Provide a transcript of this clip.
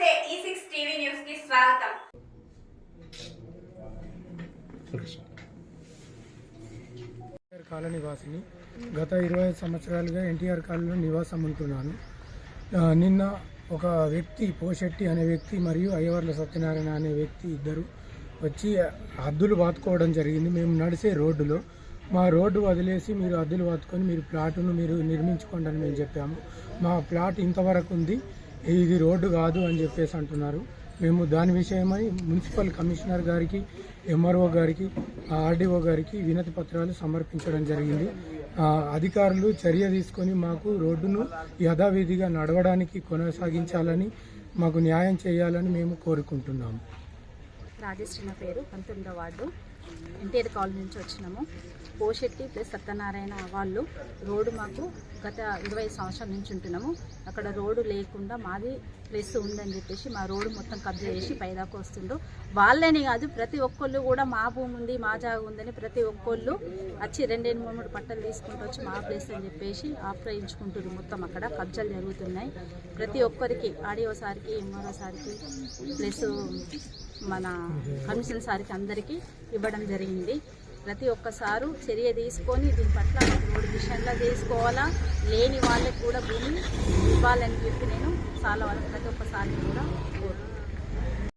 నమస్తే E6 TV news కి స్వాగతం. కాలనీ వాసిని గత 25 సంవత్సరాలుగా ఎన్టీఆర్ కాలనీలో నివాసం ఉంటున్నాను. నిన్న ఒక వ్యక్తి పోషెట్టి అనే వ్యక్తి మరియు అయ్యవర్ల సత్యనారాయణ అనే వ్యక్తి ఇద్దరు వచ్చి హద్దులు వాతుకోవడం జరిగింది. మేము నడిచే రోడ్డులో మా రోడ్డు వదిలేసి మీరు హద్దులు వాతుకొని మీరు ప్లాటును మీరు నిర్మించుకోండి అని మేము చెప్పాము. మా ప్లాట్ ఇంతవరకు ఉంది, ఇది రోడ్డు కాదు అని చెప్పేసి అంటున్నారు. మేము దాని విషయమై మున్సిపల్ కమిషనర్ గారికి, ఎంఆర్ఓ గారికి, ఆర్డీఓ గారికి వినతి పత్రాలు సమర్పించడం జరిగింది. అధికారులు చర్య తీసుకొని మాకు రోడ్డును యథావిధిగా నడవడానికి కొనసాగించాలని, మాకు న్యాయం చేయాలని మేము కోరుకుంటున్నాము. రాజేష్ నా పేరు, 19వ వార్డు ఎన్టీఆర్ కాలనీ నుంచి వచ్చినాము. పోషెట్టి ప్లస్ సత్యనారాయణ వాళ్ళు రోడ్డు మాకు గత 20 సంవత్సరాల నుంచి ఉంటున్నాము. అక్కడ రోడ్డు లేకుండా మాది ప్లస్ ఉందని చెప్పేసి మా రోడ్డు మొత్తం కబ్జా చేసి పైదాకా వస్తుండ్రు. వాళ్ళని కాదు, ప్రతి ఒక్కళ్ళు కూడా మా భూమి ఉంది, మా జాగా ఉందని ప్రతి ఒక్కళ్ళు వచ్చి 2-3 పట్టలు తీసుకుంటూ వచ్చి మా ప్లేస్ అని చెప్పేసి ఆశ్రయించుకుంటున్నారు. మొత్తం అక్కడ కబ్జాలు జరుగుతున్నాయి. ప్రతి ఒక్కరికి, ఆడియో సార్కి, ఎంఆర్ఓ సార్కి ప్లస్ మన కమిషన్ సార్కి అందరికీ ఇవ్వడం జరిగింది. ప్రతి ఒక్కసారి చర్య తీసుకొని దీని పట్ల రోడ్డు విషయంలో చేసుకోవాలా, లేని వాళ్ళకి కూడా భూమి ఇవ్వాలని చెప్పి నేను చాలా ప్రతి ఒక్కసారి కూడా